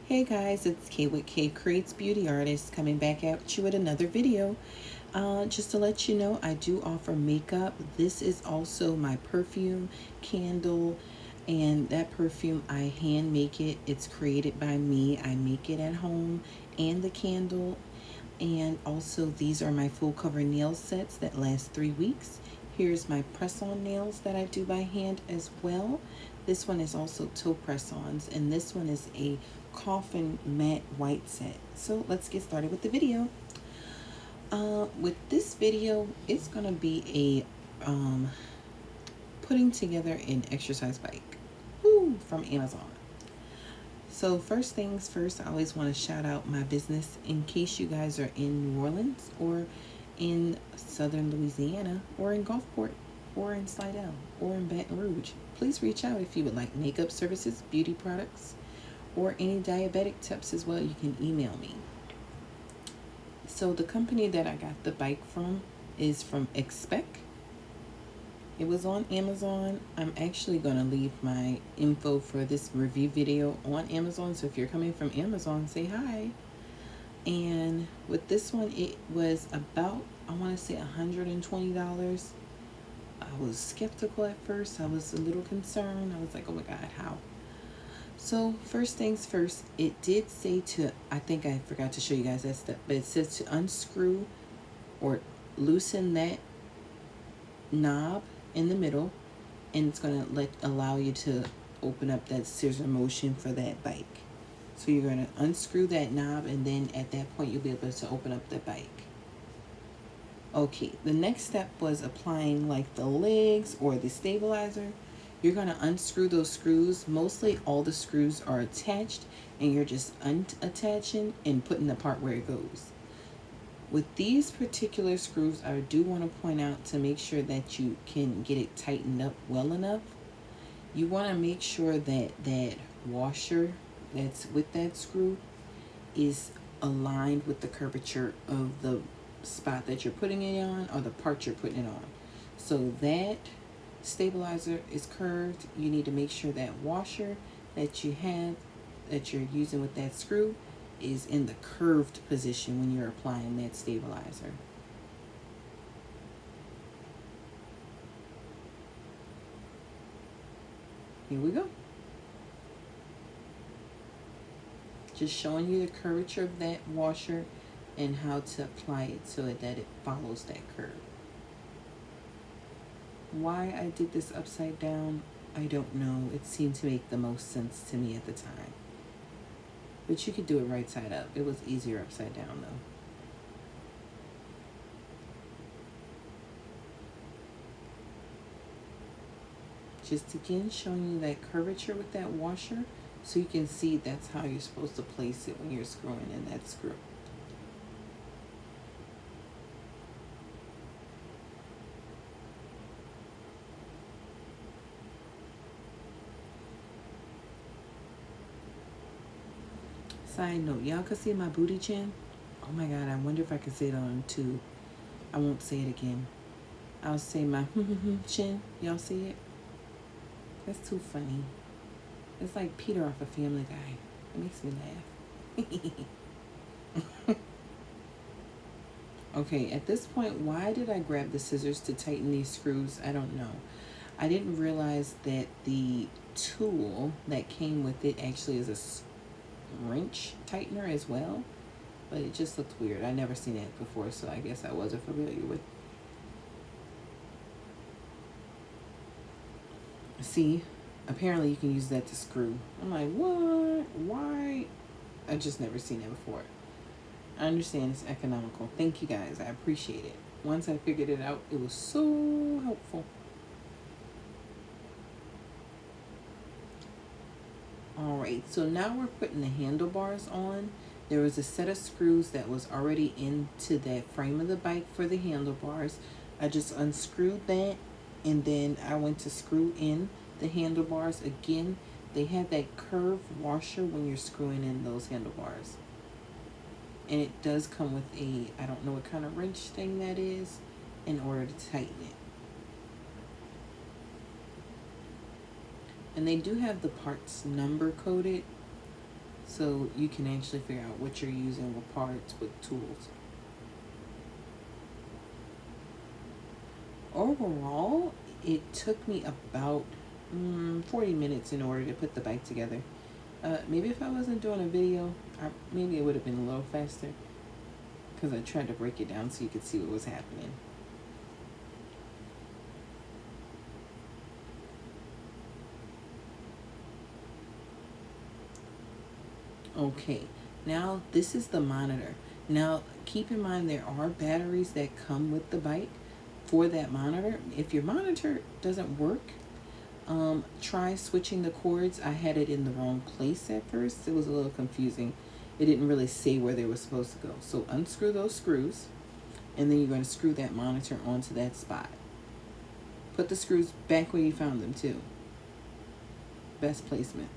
Hey guys, it's Kay with Kaykreatesbeautyartist coming back at you with another video. Just to let you know, I do offer makeup. This is also my perfume, candle, and that perfume I hand make it. It's created by me. I make it at home, and the candle. And also these are my full cover nail sets that last 3 weeks. Here's my press-on nails that I do by hand as well. This one is also toe press-ons, and this one is a coffin matte white set. So let's get started with the video. With this video, it's gonna be a putting together an exercise bike from Amazon. So first things first, I always want to shout out my business in case you guys are in New Orleans or in southern Louisiana or in Gulfport or in Slidell or in Baton Rouge. Please reach out if you would like makeup services, beauty products, or any diabetic tips as well. You can email me. So the company that I got the bike from is from Xspecbike. It was on Amazon. I'm actually going to leave my info for this review video on Amazon. So if you're coming from Amazon, say hi. And with this one, it was about, I want to say $120. I was skeptical at first. I was a little concerned. I was like, oh my God, how? So first things first, it did say to, I think I forgot to show you guys that step, but it says to unscrew or loosen that knob in the middle, and it's going to allow you to open up that scissor motion for that bike. So you're going to unscrew that knob, and then at that point you'll be able to open up the bike. Okay, the next step was applying like the legs or the stabilizer. You're going to unscrew those screws. Mostly all the screws are attached, and you're just unattaching and putting the part where it goes. With these particular screws, I do want to point out, to make sure that you can get it tightened up well enough, you want to make sure that that washer that's with that screw is aligned with the curvature of the spot that you're putting it on, or the part you're putting it on. So that stabilizer is curved. You need to make sure that washer that you have, that you're using with that screw, is in the curved position when you're applying that stabilizer. Here we go. Just showing you the curvature of that washer and how to apply it so that it follows that curve. Why I did this upside down, I don't know. It seemed to make the most sense to me at the time. But you could do it right side up. It was easier upside down though. Just again showing you that curvature with that washer, so you can see that's how you're supposed to place it when you're screwing in that screw. Side note, y'all can see my booty chin? Oh my God, I wonder if I can say it on two. I won't say it again. I'll say my chin. Y'all see it? That's too funny. It's like Peter off of Family Guy. It makes me laugh. Okay, at this point, why did I grab the scissors to tighten these screws? I don't know. I didn't realize that the tool that came with it actually is a wrench tightener as well, but it just looked weird. I never seen it before, so I guess I wasn't familiar with. See, apparently you can use that to screw. I'm like, what? Why? I just never seen it before. I understand it's economical. Thank you guys. I appreciate it. Once I figured it out, it was so helpful. Alright, so now we're putting the handlebars on. There was a set of screws that was already into that frame of the bike for the handlebars. I just unscrewed that, and then I went to screw in the handlebars. Again, they had that curved washer when you're screwing in those handlebars. And it does come with a, I don't know what kind of wrench thing that is, in order to tighten it. And they do have the parts number coded, so you can actually figure out what you're using with parts, with tools. Overall, it took me about 40 minutes in order to put the bike together. Maybe if I wasn't doing a video, maybe it would have been a little faster, because I tried to break it down so you could see what was happening. Okay, now this is the monitor. Now keep in mind there are batteries that come with the bike for that monitor. If your monitor doesn't work, try switching the cords. I had it in the wrong place at first. It was a little confusing. It didn't really say where they were supposed to go. So unscrew those screws, and then you're going to screw that monitor onto that spot. Put the screws back where you found them too. Best placement.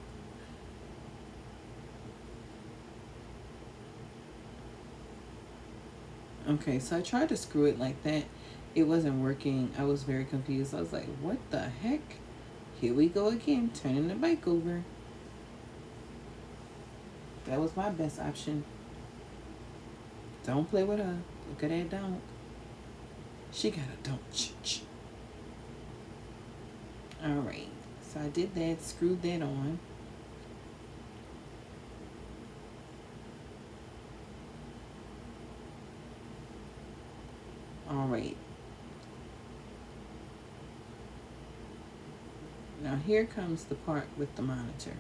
Okay, so I tried to screw it like that. It wasn't working. I was very confused. I was like, what the heck? Here we go again, turning the bike over. That was my best option. Don't play with her. Look at that don't. She got a don't. Alright, so I did that, screwed that on. Alright. Now here comes the part with the monitor.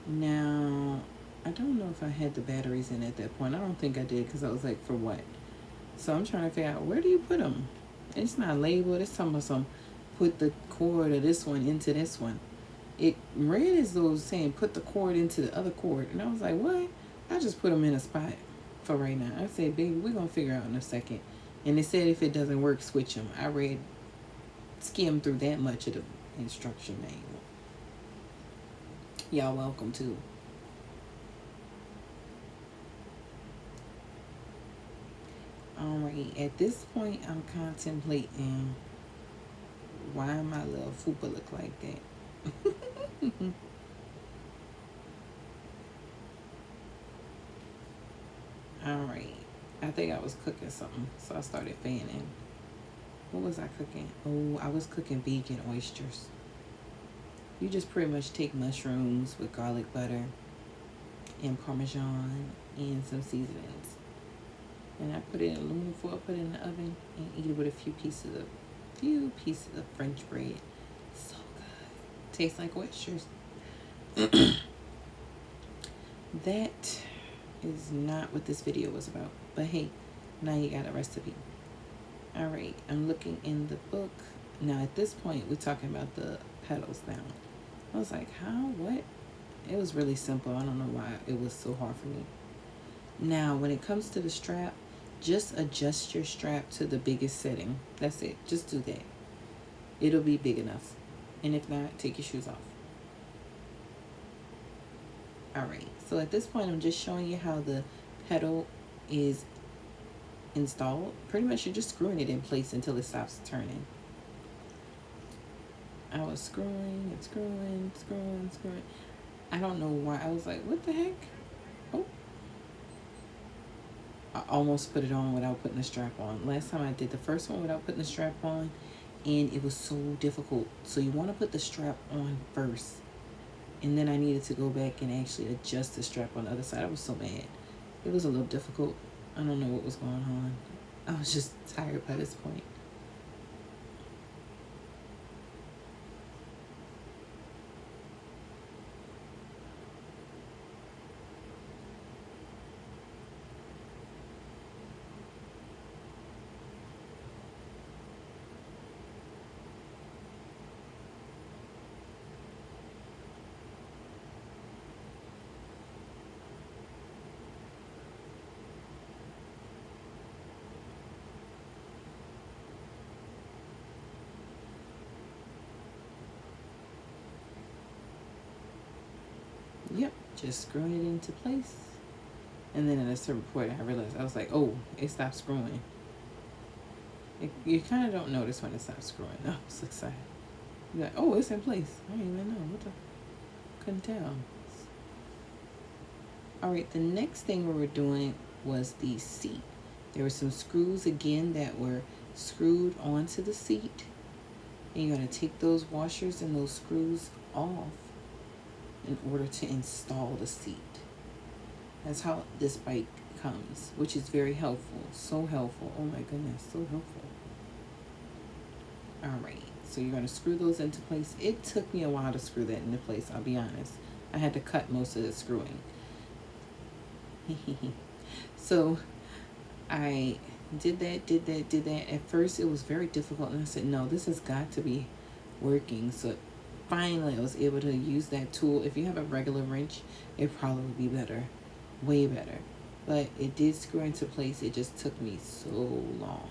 Now, I don't know if I had the batteries in at that point. I don't think I did, because I was like, for what? So I'm trying to figure out, where do you put them? It's not labeled. It's talking about some, put the cord of this one into this one. It read as though it was saying, put the cord into the other cord. And I was like, what? I just put them in a spot for right now. I said, baby, we're going to figure out in a second. And it said if it doesn't work, switch them. I skimmed through that much of the instruction manual. Y'all welcome too. Alright, at this point I'm contemplating, why my little fupa look like that? Alright, I think I was cooking something, so I started fanning. What was I cooking? Oh, I was cooking vegan oysters. You just pretty much take mushrooms with garlic butter and Parmesan and some seasonings. And I put it in aluminum foil, put it in the oven, and eat it with a few pieces of French bread. So good. Tastes like oysters. That is not what this video was about. But hey, now you got a recipe. Alright, I'm looking in the book. Now at this point, we're talking about the pedals now. I was like, how? What? It was really simple. I don't know why it was so hard for me. Now, when it comes to the strap, just adjust your strap to the biggest setting. That's it. Just do that. It'll be big enough. And if not, take your shoes off. Alright, so at this point, I'm just showing you how the pedal is installed. Pretty much, you're just screwing it in place until it stops turning. I was screwing and screwing. I don't know why. I was like, what the heck? Oh. I almost put it on without putting the strap on. Last time I did the first one without putting the strap on, and it was so difficult. So you want to put the strap on first. And then I needed to go back and actually adjust the strap on the other side. I was so mad. It was a little difficult. I don't know what was going on. I was just tired by this point. Yep, just screwing it into place. And then at a certain point, I realized, I was like, oh, it stopped screwing. You kind of don't notice when it stops screwing. I was excited. You're like, oh, it's in place. I don't even know. What the? Couldn't tell. All right, the next thing we were doing was the seat. There were some screws again that were screwed onto the seat. And you're going to take those washers and those screws off in order to install the seat. That's how this bike comes, which is very helpful. So helpful. Oh my goodness, so helpful. All right, so you're going to screw those into place. It took me a while to screw that into place, I'll be honest. I had to cut most of the screwing. So I did that. At first it was very difficult, and I said, no, this has got to be working. So finally I was able to use that tool. If you have a regular wrench, it probably would be better, way better. But it did screw into place. It just took me so long.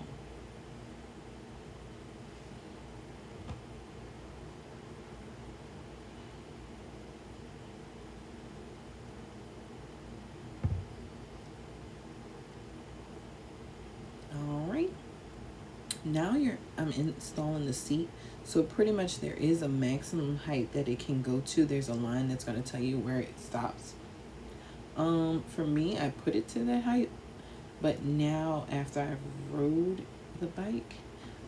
Now I'm installing the seat. So pretty much there is a maximum height that it can go to. There's a line that's going to tell you where it stops. For me, I put it to that height, but now after I've rode the bike,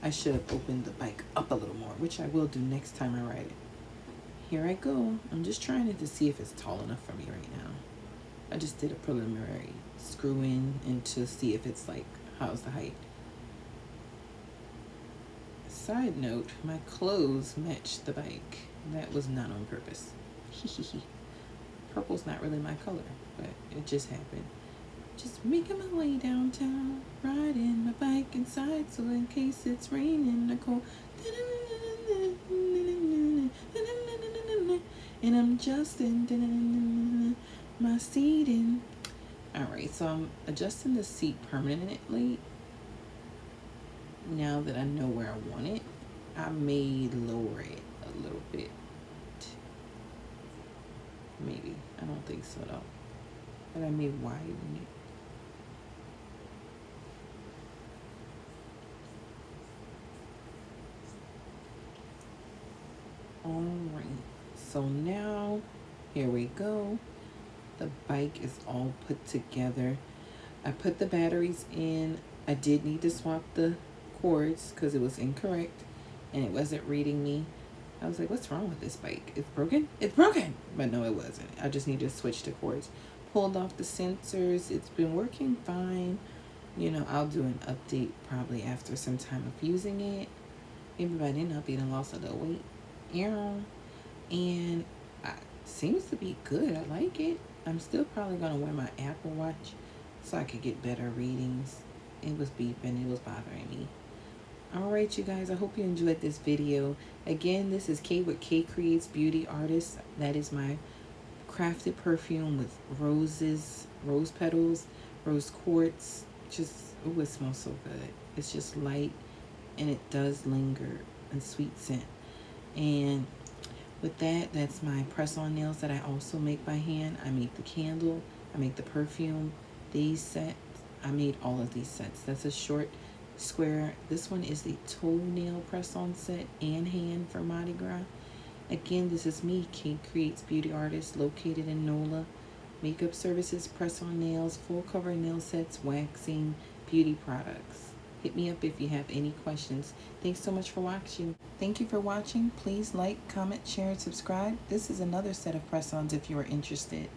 I should have opened the bike up a little more, which I will do next time I ride it. Here I go. I'm just trying it to see if it's tall enough for me right now. I just did a preliminary screw in and to see if it's like, how's the height. Side note, my clothes matched the bike. That was not on purpose. Purple's not really my color, but it just happened. Just making my way downtown, riding my bike inside, so in case it's raining or cold. And I'm adjusting my seating. Alright, so I'm adjusting the seat permanently. Now that I know where I want it, I may lower it a little bit. Maybe. I don't think so though. But I may widen it. Alright. So now, here we go. The bike is all put together. I put the batteries in. I did need to swap the cords because it was incorrect and it wasn't reading me. I was like, what's wrong with this bike? It's broken? It's broken! But no, it wasn't. I just need to switch the cords. Pulled off the sensors. It's been working fine. You know, I'll do an update probably after some time of using it. Maybe by then I'll be the loss of the weight. Yeah. And it seems to be good. I like it. I'm still probably going to wear my Apple Watch so I could get better readings. It was beeping. It was bothering me. Alright, you guys, I hope you enjoyed this video. Again, this is Kay with Kaykreatesbeautyartist. That is my crafted perfume with roses, rose petals, rose quartz. Just, oh, it smells so good. It's just light and it does linger and sweet scent. And with that, that's my press-on nails that I also make by hand. I make the candle, I make the perfume, these sets. I made all of these sets. That's a short square. This one is the toenail press-on set and hand for Mardi Gras. Again, this is me, Kaykreatesbeautyartist, located in NOLA. Makeup services, press-on nails, full cover nail sets, waxing, beauty products. Hit me up if you have any questions. Thanks so much for watching. Thank you for watching. Please like, comment, share, and subscribe. This is another set of press-ons if you are interested.